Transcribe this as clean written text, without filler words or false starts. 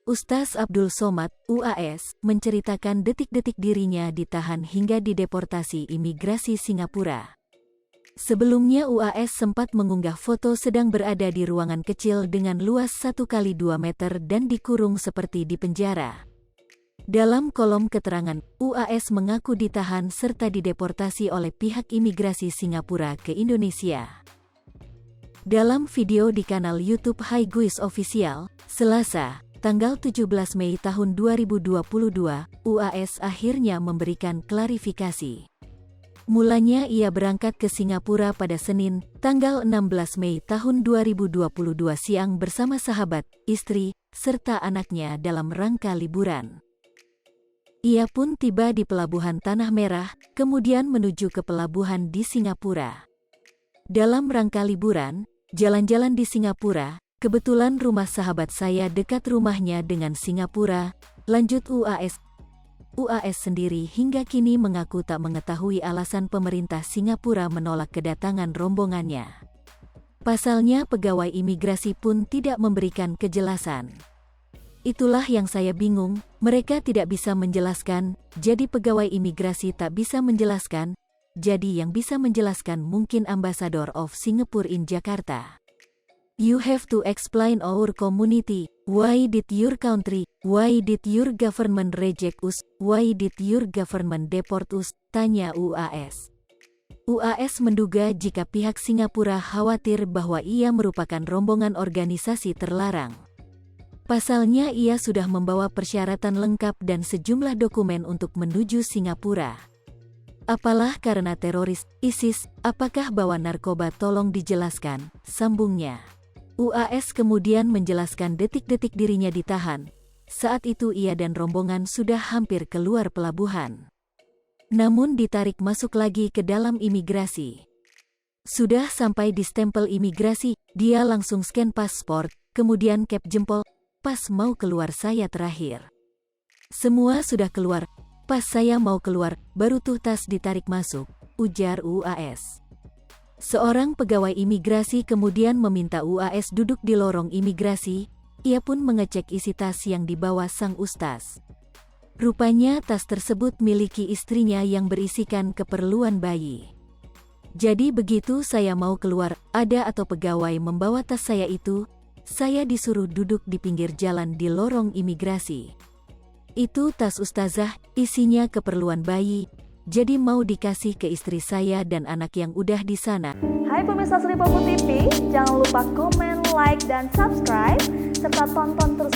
Ustaz Abdul Somad, UAS, menceritakan detik-detik dirinya ditahan hingga dideportasi imigrasi Singapura. Sebelumnya UAS sempat mengunggah foto sedang berada di ruangan kecil dengan luas 1x2 meter dan dikurung seperti di penjara. Dalam kolom keterangan, UAS mengaku ditahan serta dideportasi oleh pihak imigrasi Singapura ke Indonesia. Dalam video di kanal YouTube Hai Guys Official, Selasa, tanggal 17 Mei tahun 2022, UAS akhirnya memberikan klarifikasi. Mulanya ia berangkat ke Singapura pada Senin, tanggal 16 Mei tahun 2022 siang bersama sahabat, istri, serta anaknya dalam rangka liburan. Ia pun tiba di Pelabuhan Tanah Merah, kemudian menuju ke pelabuhan di Singapura. Dalam rangka liburan, jalan-jalan di Singapura, kebetulan rumah sahabat saya dekat rumahnya dengan Singapura, lanjut UAS. UAS sendiri hingga kini mengaku tak mengetahui alasan pemerintah Singapura menolak kedatangan rombongannya. Pasalnya pegawai imigrasi pun tidak memberikan kejelasan. Itulah yang saya bingung, mereka tidak bisa menjelaskan, jadi pegawai imigrasi tak bisa menjelaskan, jadi yang bisa menjelaskan mungkin Ambassador of Singapore in Jakarta. You have to explain our community, why did your country, why did your government reject us, why did your government deport us, tanya UAS. UAS menduga jika pihak Singapura khawatir bahwa ia merupakan rombongan organisasi terlarang. Pasalnya ia sudah membawa persyaratan lengkap dan sejumlah dokumen untuk menuju Singapura. Apalah karena teroris, ISIS, apakah bawa narkoba tolong dijelaskan, sambungnya. UAS kemudian menjelaskan detik-detik dirinya ditahan. Saat itu ia dan rombongan sudah hampir keluar pelabuhan. Namun ditarik masuk lagi ke dalam imigrasi. Sudah sampai di stempel imigrasi, dia langsung scan paspor, kemudian cap jempol, pas mau keluar saya terakhir. Semua sudah keluar, pas saya mau keluar, baru tuh tas ditarik masuk, ujar UAS. Seorang pegawai imigrasi kemudian meminta UAS duduk di lorong imigrasi, ia pun mengecek isi tas yang dibawa sang ustaz. Rupanya tas tersebut miliki istrinya yang berisikan keperluan bayi. Jadi begitu saya mau keluar, ada atau pegawai membawa tas saya itu, saya disuruh duduk di pinggir jalan di lorong imigrasi. Itu tas ustazah, isinya keperluan bayi. Jadi mau dikasih ke istri saya dan anak yang udah di sana. Hai pemirsa Sri Popo TV, jangan lupa komen, like, dan subscribe, serta tonton terus